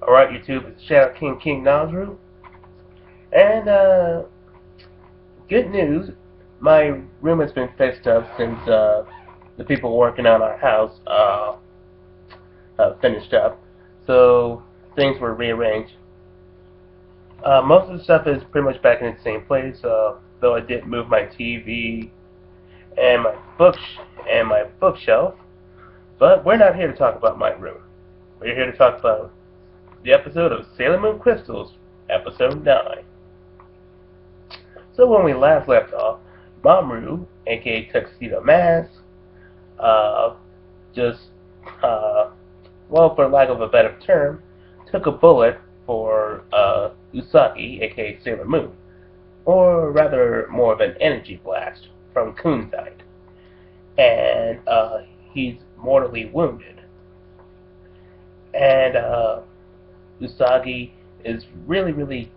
Alright, YouTube, it's Shadow King Nazru. And, good news. My room has been fixed up since, the people working on our house, finished up. So, things were rearranged. Most of the stuff is pretty much back in the same place, though I did move my TV and my bookshelf. But we're not here to talk about my room. We're here to talk about the episode of Sailor Moon Crystals, episode 9. So when we last left off, Mamoru, aka Tuxedo Mask, just, well, for lack of a better term, took a bullet for Usagi, aka Sailor Moon, or rather more of an energy blast from Kunzite, and he's mortally wounded. And Usagi is really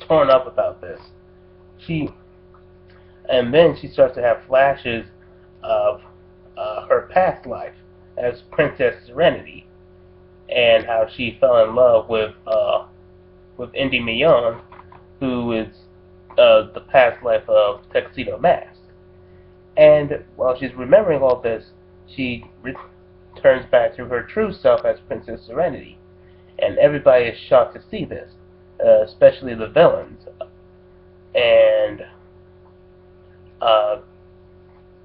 torn up about this. Then she starts to have flashes of her past life as Princess Serenity, and how she fell in love with Indy Mion, who is the past life of Tuxedo Mask. And while she's remembering all this, she turns back to her true self as Princess Serenity, and everybody is shocked to see this, especially the villains. And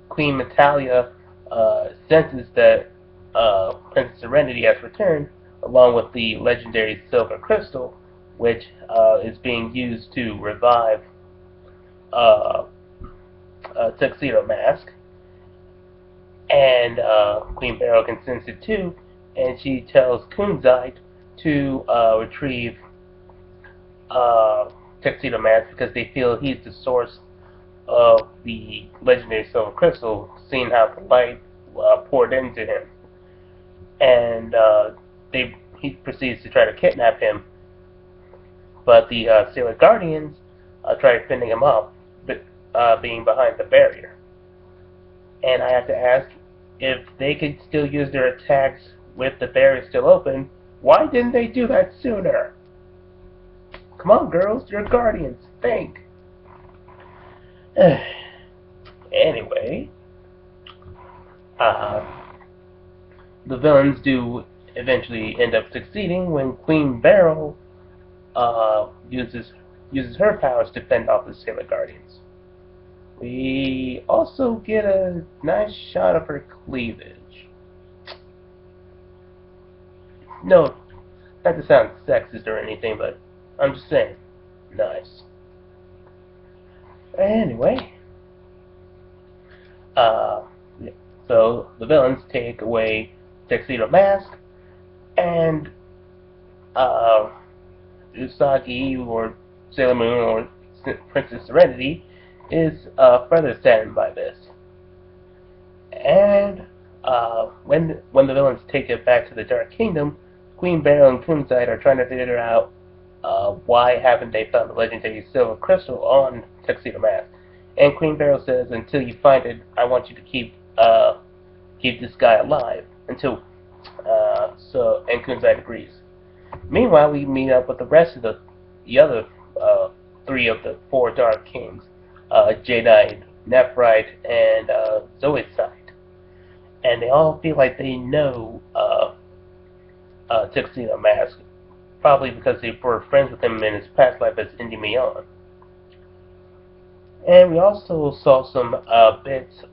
Queen Metalia senses that Princess Serenity has returned, along with the legendary Silver Crystal, which is being used to revive Tuxedo Mask. And Queen Beryl can sense it too, and she tells Kunzite to retrieve Tuxedo Mask because they feel he's the source of the legendary Silver Crystal, seeing how the light poured into him. And he proceeds to try to kidnap him, but the Sailor Guardians try fending him off, being behind the barrier. And I have to ask, if they could still use their attacks with the barrier still open, why didn't they do that sooner? Come on, girls, you're guardians. Think. Anyway, the villains do eventually end up succeeding when Queen Beryl uses her powers to fend off the Sailor Guardians. We also get a nice shot of her cleavage. No, not to sound sexist or anything, but I'm just saying, nice. Anyway, so the villains take away Tuxedo Mask, and Usagi, or Sailor Moon, or Princess Serenity, is further saddened by this. And when the villains take it back to the Dark Kingdom, Queen Beryl and Kunzite are trying to figure out why haven't they found the legendary Silver Crystal on Tuxedo Mask. And Queen Beryl says, until you find it, I want you to keep this guy alive until and Kunzite agrees. Meanwhile, we meet up with the rest of the other 3 of the 4 Dark Kings. Jadeite, Nephrite, and Zoisite. And they all feel like they know Tuxedo Mask, probably because they were friends with him in his past life as Indy Mion. And we also saw some bits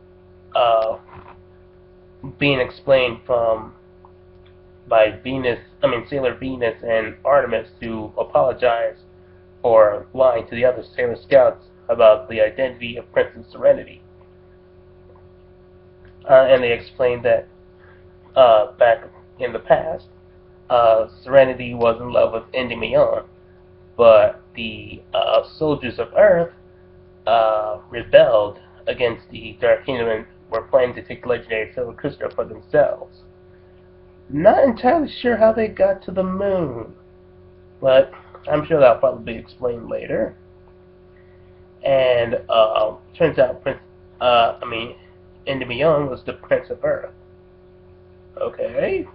being explained by Sailor Venus and Artemis, to apologize for lying to the other Sailor Scouts about the identity of Princess Serenity. And they explained that back in the past, Serenity was in love with Indy Mion, but the soldiers of Earth rebelled against the Dark Kingdom and were planning to take the legendary Silver Crystal for themselves. Not entirely sure how they got to the moon, but I'm sure that'll probably be explained later. And turns out Indy Mion was the Prince of Earth. Okay.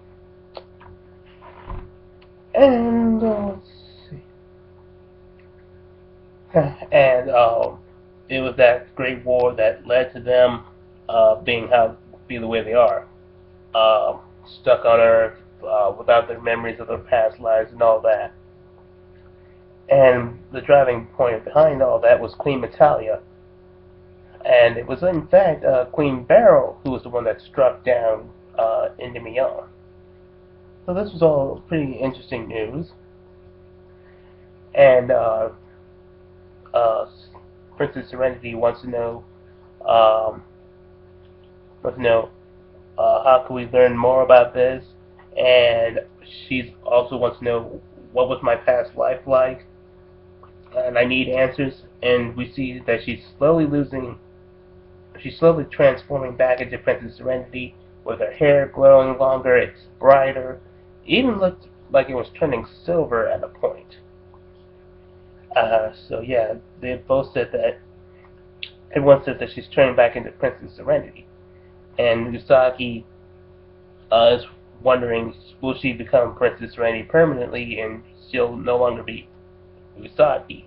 And let's see. And it was that great war that led to them be the way they are, uh, stuck on Earth without their memories of their past lives and all that. And the driving point behind all that was Queen Natalia, and it was in fact Queen Beryl who was the one that struck down Endymion. So this was all pretty interesting news, and uh, Princess Serenity um, wants to know how can we learn more about this, and she also wants to know what was my past life like, and I need answers. And we see that she's slowly transforming back into Princess Serenity, with her hair growing longer, it's brighter, it even looked like it was turning silver at a point. So yeah, they both said that everyone says that she's turning back into Princess Serenity, and Usagi is wondering, will she become Princess Serenity permanently, and she'll no longer be Usagi?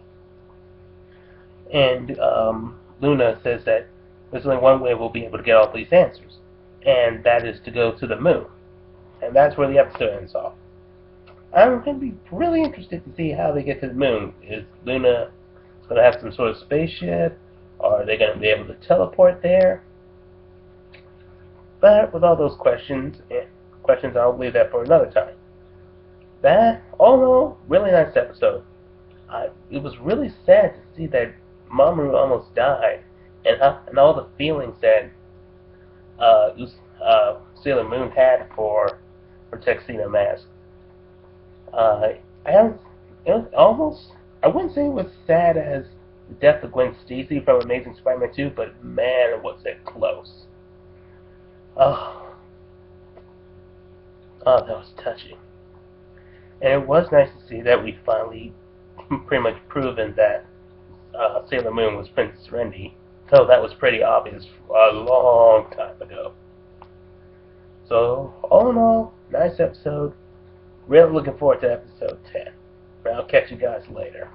And Luna says that there's only one way we'll be able to get all these answers, and that is to go to the moon. And that's where the episode ends off. I'm going to be really interested to see how they get to the moon. Is Luna going to have some sort of spaceship? Or are they going to be able to teleport there? But with all those questions, I'll leave that for another time. That, all in all, really nice episode. It was really sad to see that Mamoru almost died, and all the feelings that Sailor Moon had for Tuxedo Mask. I have, it was almost, I wouldn't say it was sad as the death of Gwen Stacy from Amazing Spiderman 2, but man, was it close. Oh, oh, that was touching. And it was nice to see that we finally pretty much proven that Sailor Moon was Princess Serenity, though that was pretty obvious a long time ago. So, all in all, nice episode. Really looking forward to episode 10. I'll catch you guys later.